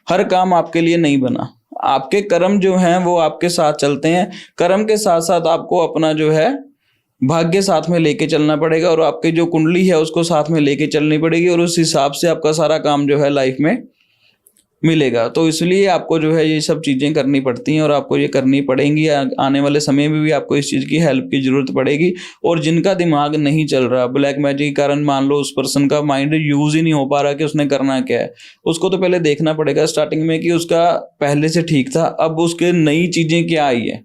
हर काम आपके लिए नहीं बना। आपके कर्म जो हैं वो आपके साथ चलते हैं, कर्म के साथ साथ आपको अपना जो है भाग्य साथ में लेके चलना पड़ेगा, और आपकी जो कुंडली है उसको साथ में लेके चलनी पड़ेगी, और उस हिसाब से आपका सारा काम जो है लाइफ में मिलेगा। तो इसलिए आपको जो है ये सब चीज़ें करनी पड़ती हैं, और आपको ये करनी पड़ेंगी। आने वाले समय में भी आपको इस चीज़ की हेल्प की ज़रूरत पड़ेगी। और जिनका दिमाग नहीं चल रहा ब्लैक मैजिक के कारण, मान लो उस पर्सन का माइंड यूज़ ही नहीं हो पा रहा कि उसने करना क्या है, उसको तो पहले देखना पड़ेगा स्टार्टिंग में कि उसका पहले से ठीक था, अब उसके नई चीज़ें क्या आई है,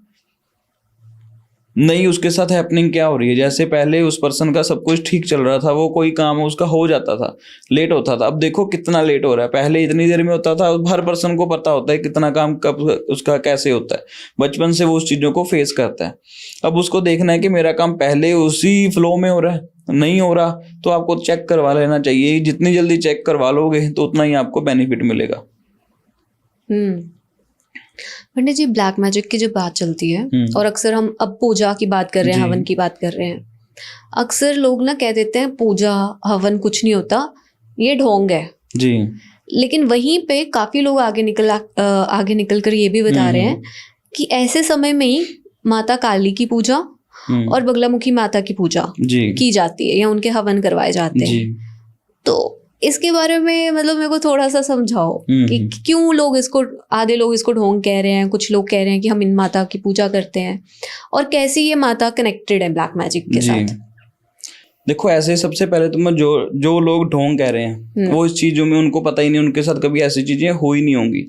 नई उसके साथ हैपनिंग क्या हो रही है। जैसे पहले उस पर्सन का सब कुछ ठीक चल रहा था, वो कोई काम उसका हो जाता था, लेट होता था, अब देखो कितना लेट हो रहा है। पहले इतनी देर में होता था, हर पर्सन को पता होता है कितना काम कब उसका कैसे होता है, बचपन से वो उस चीज़ों को फेस करता है। अब उसको देखना है कि मेरा काम पहले उसी फ्लो में हो रहा है, नहीं हो रहा तो आपको चेक करवा लेना चाहिए। जितनी जल्दी चेक करवा लोगे तो उतना ही आपको बेनिफिट मिलेगा। पंडित जी, ब्लैक मैजिक की जो बात चलती है, और अक्सर हम अब पूजा की बात कर रहे हैं, हवन की बात कर रहे हैं, अक्सर लोग ना कह देते हैं पूजा हवन कुछ नहीं होता, ये ढोंग है जी। लेकिन वहीं पे काफी लोग आगे निकल कर ये भी बता रहे हैं कि ऐसे समय में ही माता काली की पूजा और बगलामुखी माता की पूजा की जाती है, या उनके हवन करवाए जाते हैं। तो इसके बारे में मतलब मेरे को थोड़ा सा समझाओ कि क्यों लोग इसको, आधे लोग इसको ढोंग कह रहे हैं, कुछ लोग कह रहे हैं कि हम इन माता की पूजा करते हैं, और कैसी ये माता कनेक्टेड है ब्लैक मैजिक के साथ। देखो, ऐसे सबसे पहले तो मैं जो लोग ढोंग कह रहे हैं वो इस चीजों में उनको पता ही नहीं, उनके साथ कभी ऐसी चीजें हुई नहीं होंगी।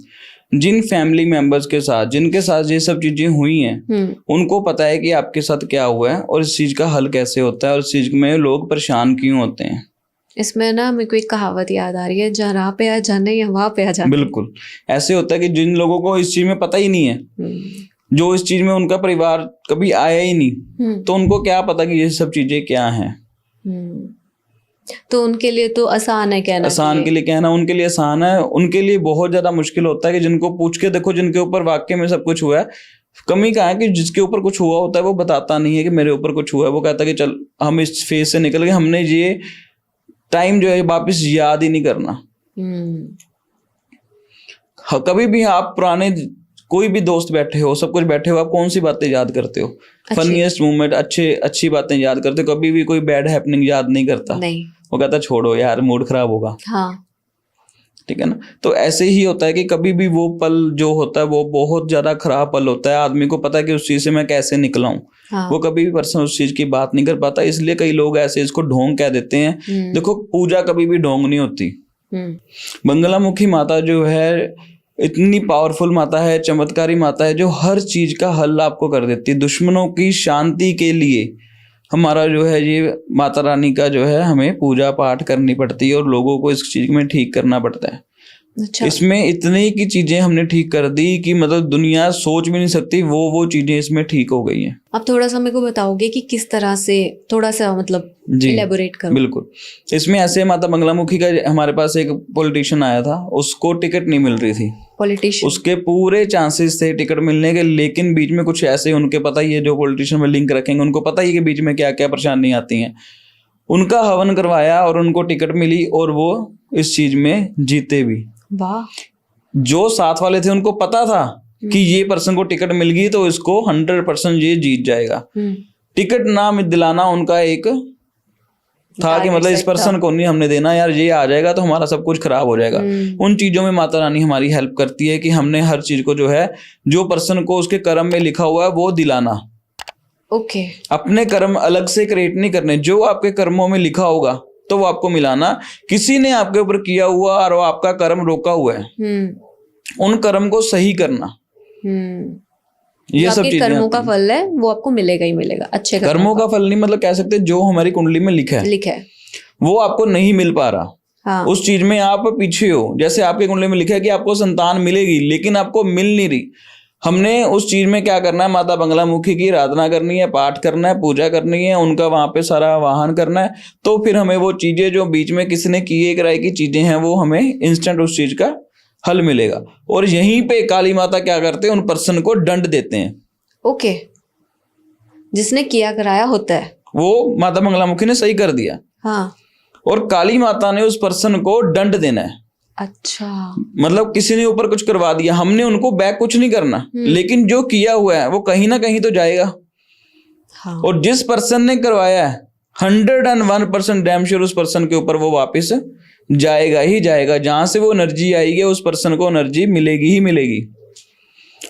जिन फैमिली मेंबर्स के साथ, जिनके साथ ये सब चीजें हुई हैं, उनको पता है कि आपके साथ क्या हुआ है और इस चीज का हल कैसे होता है, और इस चीज में लोग परेशान क्यों होते हैं। इसमें ना मेरे को एक कहावत याद आ रही है, जहाँ पे आ जाने या वहां पे आ जाने। बिल्कुल ऐसे होता है कि जिन लोगों को इस चीज में पता ही नहीं है, जो इस चीज में उनका परिवार कभी आया ही नहीं, तो उनको क्या पता कि ये सब चीजें क्या हैं। तो उनके लिए तो आसान है कहना, आसान के लिए कहना उनके लिए आसान है, उनके लिए बहुत ज्यादा मुश्किल होता है कि जिनको पूछ के देखो, जिनके ऊपर वाकई में सब कुछ हुआ है। कमी कहाँ है कि जिसके ऊपर कुछ हुआ होता है वो बताता नहीं है कि मेरे ऊपर कुछ हुआ है, वो कहता है कि चल हम इस फेज से निकल गए, हमने ये टाइम जो है वापस याद ही नहीं करना। कभी भी आप पुराने कोई भी दोस्त बैठे हो, सब कुछ बैठे हो, आप कौन सी बातें याद करते हो? फनीएस्ट मोमेंट, अच्छी बातें याद करते हो, कभी भी कोई बैड हैपनिंग याद नहीं करता। नहीं। वो कहता छोड़ो यार, मूड खराब होगा। हाँ। ठीक है ना। तो ऐसे ही होता है कि कभी भी वो पल जो होता है वो बहुत ज्यादा खराब पल होता है, आदमी को पता है कि उस चीज से मैं कैसे निकला हूँ। हाँ। वो कभी भी पर्सन उस चीज की बात नहीं कर पाता, इसलिए कई लोग ऐसे इसको ढोंग कह देते हैं। देखो, पूजा कभी भी ढोंग नहीं होती। बंगलामुखी माता जो है इतनी पावरफुल माता है, चमत्कारी माता है, जो हर चीज का हल आपको कर देती है। दुश्मनों की शांति के लिए हमारा जो है ये माता रानी का जो है हमें पूजा पाठ करनी पड़ती है और लोगों को इस चीज में ठीक करना पड़ता है। अच्छा। इसमें इतनी की चीजें हमने ठीक कर दी कि मतलब दुनिया सोच भी नहीं सकती, वो चीजें इसमें ठीक हो गई हैं। आप थोड़ा सा मेरे को बताओगे कि किस तरह से, थोड़ा सा मतलब इलेबोरेट करो। बिल्कुल। इसमें ऐसे माता बंगलामुखी का हमारे पास एक पॉलिटिशियन आया था, उसको टिकट नहीं मिल रही थी। पॉलिटिशियन? उसके पूरे चांसेस थे टिकट मिलने के, लेकिन बीच में कुछ ऐसे, उनके पता ही है जो पॉलिटिशियन में लिंक रखेंगे, उनको पता ही है कि बीच में क्या क्या परेशानी आती है। उनका हवन करवाया और उनको टिकट मिली और वो इस चीज में जीते भी। वाह। जो साथ वाले थे उनको पता था कि ये पर्सन को टिकट मिल गई तो इसको 100% ये जीत जाएगा। टिकट ना दिलाना उनका एक था कि मतलब इस पर्सन को नहीं हमने देना, यार ये आ जाएगा तो हमारा सब कुछ खराब हो जाएगा। उन चीजों में माता रानी हमारी हेल्प करती है कि हमने हर चीज को जो है, जो पर्सन को उसके कर्म में लिखा हुआ है वो दिलाना। ओके। अपने कर्म अलग से क्रिएट नहीं करने, जो आपके कर्मों में लिखा होगा तो वो आपको मिलाना। किसी ने आपके ऊपर किया हुआ और वो आपका कर्म रोका हुआ है, उन कर्म को सही करना। ये सब चीजें कर्मों का फल है वो आपको मिलेगा ही मिलेगा। अच्छे कर्मों का फल नहीं, मतलब कह सकते जो हमारी कुंडली में लिखा है वो आपको नहीं मिल पा रहा। हाँ। उस चीज में आप पीछे हो। जैसे आपके कुंडली में लिखा है कि आपको संतान मिलेगी, लेकिन आपको मिल नहीं रही। हमने उस चीज में क्या करना है, माता बंगलामुखी की आराधना करनी है, पाठ करना है, पूजा करनी है, उनका वहां पे सारा वाहन करना है। तो फिर हमें वो चीजें जो बीच में किसी ने किए कराए की चीजें हैं वो हमें इंस्टेंट उस चीज का हल मिलेगा। और यहीं पे काली माता क्या करते हैं, उन पर्सन को दंड देते हैं। ओके। जिसने किया कराया होता है वो माता बंगलामुखी ने सही कर दिया। हाँ। और काली माता ने उस पर्सन को दंड देना है। अच्छा। मतलब किसी ने ऊपर कुछ करवा दिया, हमने उनको बैक कुछ नहीं करना, लेकिन जो किया हुआ है वो कहीं ना कहीं तो जाएगा। हाँ। और जिस पर्सन ने करवाया है 101% डैम श्योर उस पर्सन के ऊपर वो वापस जाएगा ही जाएगा। जहां से वो एनर्जी आएगी उस पर्सन को एनर्जी मिलेगी ही मिलेगी।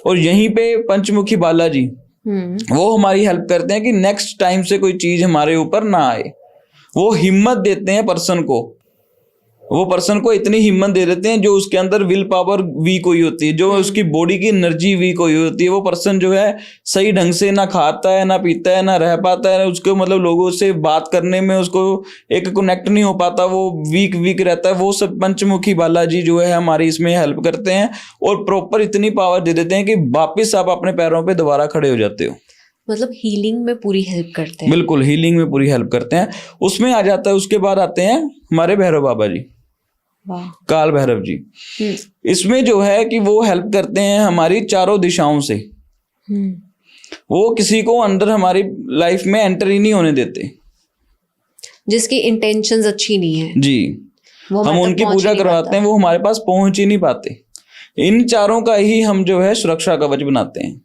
और यहीं पे पंचमुखी बालाजी वो हमारी हेल्प करते हैं कि नेक्स्ट टाइम से कोई चीज हमारे ऊपर ना आए। वो हिम्मत देते हैं पर्सन को, वो पर्सन को इतनी हिम्मत दे देते हैं जो उसके अंदर विल पावर वीक हुई होती है, जो उसकी बॉडी की एनर्जी वीक हुई होती है। वो पर्सन जो है सही ढंग से ना खाता है, ना पीता है, ना रह पाता है, उसको मतलब लोगों से बात करने में उसको एक कनेक्ट नहीं हो पाता, वो वीक रहता है। वो सब पंचमुखी बालाजी जो है हमारी इसमें हेल्प करते हैं और प्रॉपर इतनी पावर दे देते हैं कि वापिस आप अपने पैरों पर दोबारा खड़े हो जाते हो। मतलब हीलिंग में पूरी हेल्प करते हैं। बिल्कुल, हीलिंग में पूरी हेल्प करते हैं। उसमें आ जाता है, उसके बाद आते हैं हमारे भैरव बाबा जी, काल भैरव जी। इसमें जो है कि वो हेल्प करते हैं हमारी चारों दिशाओं से। वो किसी को अंदर हमारी लाइफ में एंटर ही नहीं होने देते, जिसकी इंटेंशंस अच्छी नहीं है जी। हम उनकी पूजा करवाते हैं, वो हमारे पास पहुंच ही नहीं पाते। इन चारों का ही हम जो है सुरक्षा कवच बनाते हैं।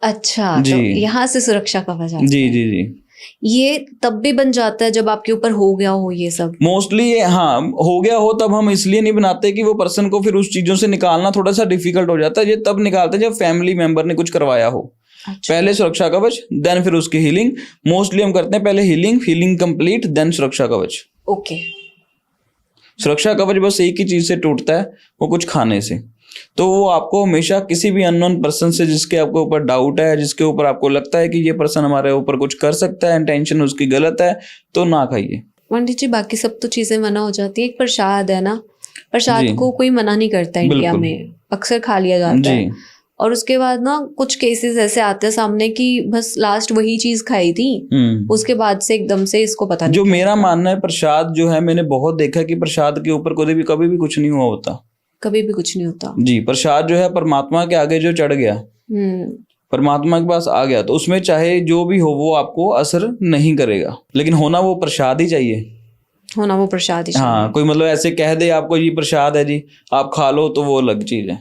अच्छा, तो यहाँ से सुरक्षा कवच आता है। जी जी जी। ये तब भी बन जाता है जब आपके ऊपर हो गया हो ये सब? मोस्टली हाँ, हो गया हो तब हम इसलिए नहीं बनाते कि वो पर्सन को फिर उस चीजों से निकालना थोड़ा सा डिफिकल्ट हो जाता है। ये तब निकालते हैं जब फैमिली मेंबर ने कुछ करवाया हो। अच्छा। पहले सुरक्षा कवच, देन फिर उसकी हीलिंग। मोस्टली हम करते हैं पहले हीलिंग कंप्लीट, देन सुरक्षा कवच। ओके। सुरक्षा कवच बस एक ही चीज से टूटता है, वो कुछ खाने से। तो वो आपको हमेशा किसी भी अननोन पर्सन से जिसके आपके ऊपर डाउट है, जिसके ऊपर आपको लगता है कि ये पर्सन हमारे ऊपर कुछ कर सकता है, इंटेंशन उसकी गलत है, तो ना खाइए। पंडित जी, बाकी सब तो चीजें मना हो जाती है। एक प्रसाद है ना, प्रसाद को कोई मना नहीं करता इंडिया में, अक्सर खा लिया जाता है। और उसके बाद ना कुछ केसेस ऐसे आते हैं सामने कि बस लास्ट वही चीज खाई थी, उसके बाद से एकदम से इसको पता नहीं। जो मेरा मानना है, प्रसाद जो है, मैंने बहुत देखा कि प्रसाद के ऊपर कभी भी कुछ नहीं हुआ होता, कभी भी कुछ नहीं होता जी। प्रसाद जो है परमात्मा के आगे जो चढ़ गया, परमात्मा के पास आ गया, तो उसमें चाहे जो भी हो वो आपको असर नहीं करेगा, लेकिन होना वो प्रसाद ही चाहिए, होना वो प्रसाद ही चाहिए। हाँ, कोई मतलब ऐसे कह दे आपको ये प्रसाद है जी, आप खा लो, तो वो अलग चीज है।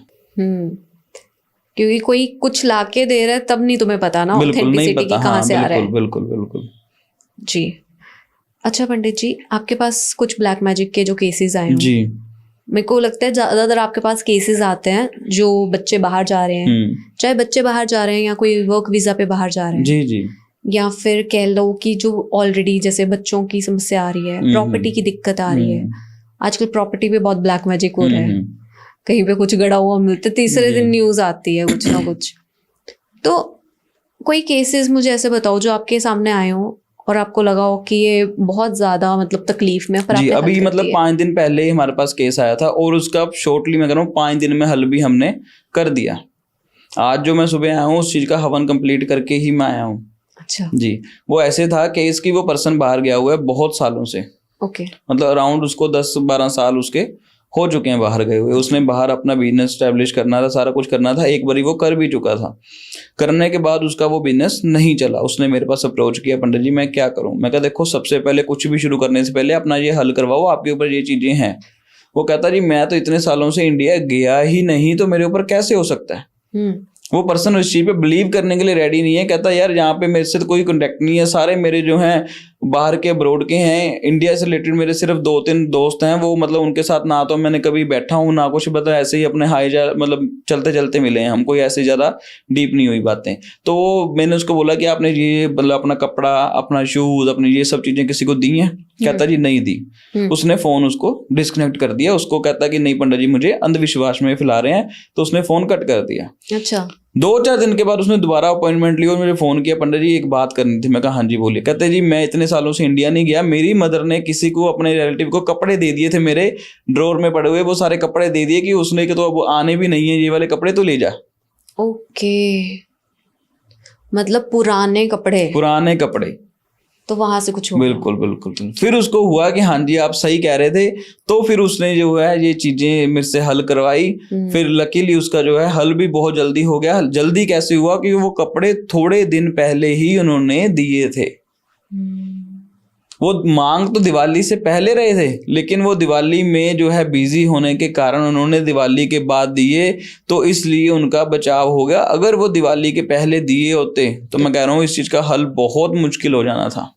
क्योंकि कोई कुछ लाके दे रहा है तब नहीं तुम्हें पता ना ऑथेंटिसिटी की कहाँ से आ रहा है। बिल्कुल बिल्कुल जी। अच्छा पंडित जी, आपके पास कुछ ब्लैक मैजिक के जो केसेस आए हैं जी, मेरे को लगता है ज्यादातर आपके पास केसेस आते हैं जो बच्चे बाहर जा रहे हैं, चाहे बच्चे बाहर जा रहे हैं या कोई वर्क वीजा पे बाहर जा रहे हैं, जी जी, या फिर कह लो कि जो ऑलरेडी जैसे बच्चों की समस्या आ रही है, प्रॉपर्टी की दिक्कत आ रही है। आजकल प्रॉपर्टी पे बहुत ब्लैक मैजिक हो रहा है, कहीं पे कुछ गड़ा हुआ मिलता है, तीसरे दिन न्यूज आती है कुछ ना कुछ। तो कोई केसेस मुझे ऐसे बताओ जो आपके सामने आए हो और आपको लगा हो कि ये बहुत ज्यादा मतलब तकलीफ में, पर जी। अभी मतलब 5 दिन पहले ही हमारे पास केस आया था, और उसका शॉर्टली मैं कह रहा हूँ 5 दिन में हल भी हमने कर दिया। आज जो मैं सुबह आया हूँ उस चीज का हवन कंप्लीट करके ही मैं आया हूँ। अच्छा जी। वो ऐसे था केस की वो पर्सन बाहर गया हुआ है बहुत सालों से, ओके, मतलब अराउंड उसको 10-12 साल उसके हो चुके हैं बाहर गए हुए। उसने बाहर अपना बिजनेस स्टैब्लिश करना था, सारा कुछ करना था, एक बारी वो कर भी चुका था। करने के बाद उसका वो बिजनेस नहीं चला। उसने मेरे पास अप्रोच किया, पंडित जी मैं क्या करूं? मैं कहा देखो, सबसे पहले कुछ भी शुरू करने से पहले अपना ये हल करवाओ, आपके ऊपर ये चीजें हैं। वो कहता जी मैं तो इतने सालों से इंडिया गया ही नहीं, तो मेरे ऊपर कैसे हो सकता है? वो पर्सन उस चीज पे बिलीव करने के लिए रेडी नहीं है। कहता यार यहाँ पे मेरे से तो कोई कॉन्टेक्ट नहीं है, सारे मेरे जो हैं बाहर के अब्रोड के हैं, इंडिया से रिलेटेड मेरे सिर्फ 2-3 दोस्त हैं, वो मतलब उनके साथ ना तो मैंने कभी बैठा हूँ ना कुछ, मतलब ऐसे ही अपने मतलब चलते चलते मिले हैं हम, कोई ऐसे ज्यादा डीप नहीं हुई बातें। तो मैंने उसको बोला कि आपने ये मतलब अपना कपड़ा, अपना शूज, अपनी ये सब चीजें किसी को दी हैं? कहता जी नहीं दी। उसने फोन उसको डिस्कनेक्ट कर दिया। उसको कहता कि नहीं पंडित जी मुझे अंधविश्वास में फैला रहे हैं, तो उसने फोन कट कर दिया। अच्छा। 2-4 दिन के बाद उसने दोबारा अपॉइंटमेंट ली और मुझे फोन किया, पंडित जी एक बात करनी थी। मैं कहा हाँ जी बोलिए। कहते जी मैं इतने सालों से इंडिया नहीं गया, मेरी मदर ने किसी को, अपने रिलेटिव को कपड़े दे दिए थे मेरे ड्रॉर में पड़े हुए, वो सारे कपड़े दे दिए कि उसने कि तो अब आने भी नहीं है ये वाले कपड़े, तो ले जा। ओके, मतलब पुराने कपड़े तो वहां से कुछ हो गया। बिल्कुल बिल्कुल। फिर उसको हुआ कि हाँ जी आप सही कह रहे थे, तो फिर उसने जो है ये चीजें मेरे से हल करवाई। फिर लकीली उसका जो है हल भी बहुत जल्दी हो गया। जल्दी कैसे हुआ? कि वो कपड़े थोड़े दिन पहले ही उन्होंने दिए थे। वो मांग तो दिवाली से पहले रहे थे, लेकिन वो दिवाली में जो है बिजी होने के कारण उन्होंने दिवाली के बाद दिए, तो इसलिए उनका बचाव हो गया। अगर वो दिवाली के पहले दिए होते तो मैं कह रहा हूँ इस चीज का हल बहुत मुश्किल हो जाना था।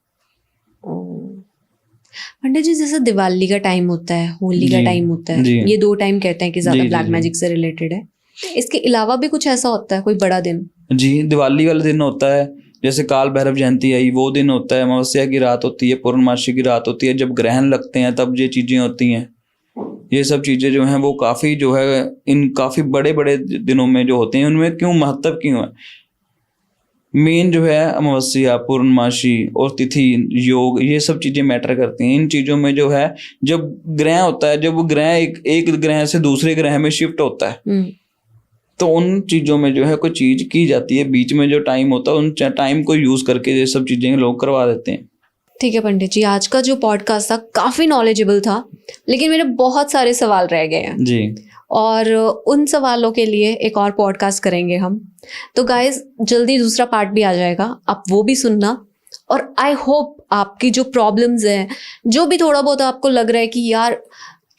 पंडित जी जैसे दिवाली का टाइम होता है, होली का टाइम होता है, ये 2 टाइम कहते हैं कि ज्यादा ब्लैक मैजिक से रिलेटेड है। इसके अलावा भी कुछ ऐसा होता है, कोई बड़ा दिन? जी, दिवाली वाले दिन होता है, जैसे काल भैरव जयंती आई वो दिन होता है, अमावस्या की रात होती है, पूर्णमासी की रात होती है, जब ग्रहण लगते हैं तब ये चीजें होती हैं। ये सब चीजें जो हैं वो काफी जो है इन काफी बड़े बड़े दिनों में जो होते हैं, उनमें क्यों महत्व क्यों है? मेन जो है अमावस्या, पूर्णमासी और तिथि, योग, ये सब चीजें मैटर करती हैं। इन चीजों में जो है जब ग्रह होता है, जब वो ग्रह एक ग्रह से दूसरे ग्रह में शिफ्ट होता है, तो उन चीजों में जो है कोई चीज की जाती है, बीच में जो टाइम होता है उन टाइम को यूज करके ये सब चीजें लोग करवा देते हैं। ठीक है पंडित जी, आज का जो पॉडकास्ट था काफी नॉलेजेबल था, लेकिन मेरे बहुत सारे सवाल रह गए हैं जी, और उन सवालों के लिए एक और पॉडकास्ट करेंगे हम। तो गाइस जल्दी दूसरा पार्ट भी आ जाएगा, आप वो भी सुनना। और आई होप आपकी जो प्रॉब्लम्स हैं, जो भी थोड़ा बहुत आपको लग रहा है कि यार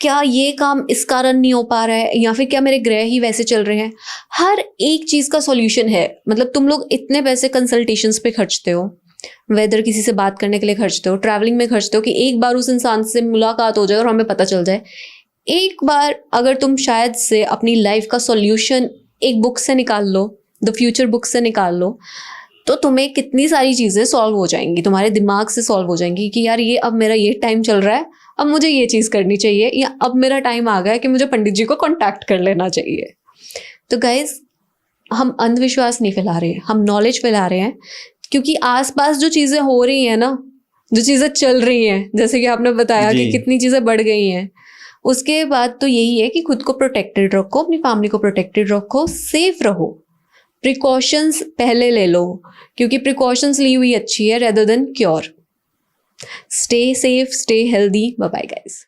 क्या ये काम इस कारण नहीं हो पा रहा है, या फिर क्या मेरे ग्रह ही वैसे चल रहे हैं, हर एक चीज का सॉल्यूशन है। मतलब तुम लोग इतने पैसे कंसल्टेशंस पे खर्चते हो, वेदर किसी से बात करने के लिए खर्चते हो, ट्रैवलिंग में खर्चते हो, कि एक बार उस इंसान से मुलाकात हो जाए और हमें पता चल जाए। एक बार अगर तुम शायद से अपनी लाइफ का सॉल्यूशन एक बुक से निकाल लो, द फ्यूचर बुक से निकाल लो, तो तुम्हें कितनी सारी चीजें सॉल्व हो जाएंगी, तुम्हारे दिमाग से सॉल्व हो जाएंगी कि यार ये अब मेरा ये टाइम चल रहा है, अब मुझे ये चीज करनी चाहिए, या अब मेरा टाइम आ गया कि मुझे पंडित जी को कांटेक्ट कर लेना चाहिए। तो गाइज हम अंधविश्वास नहीं फैला रहे हैं, हम नॉलेज फैला रहे हैं, क्योंकि आसपास जो चीजें हो रही हैं ना, जो चीजें चल रही हैं, जैसे कि आपने बताया कि कितनी चीजें बढ़ गई हैं, उसके बाद तो यही है कि खुद को प्रोटेक्टेड रखो, अपनी फैमिली को प्रोटेक्टेड रखो, सेफ रहो। प्रिकॉशंस पहले ले लो, क्योंकि प्रिकॉशंस ली हुई अच्छी है rather than cure. Stay safe, stay healthy, bye bye guys.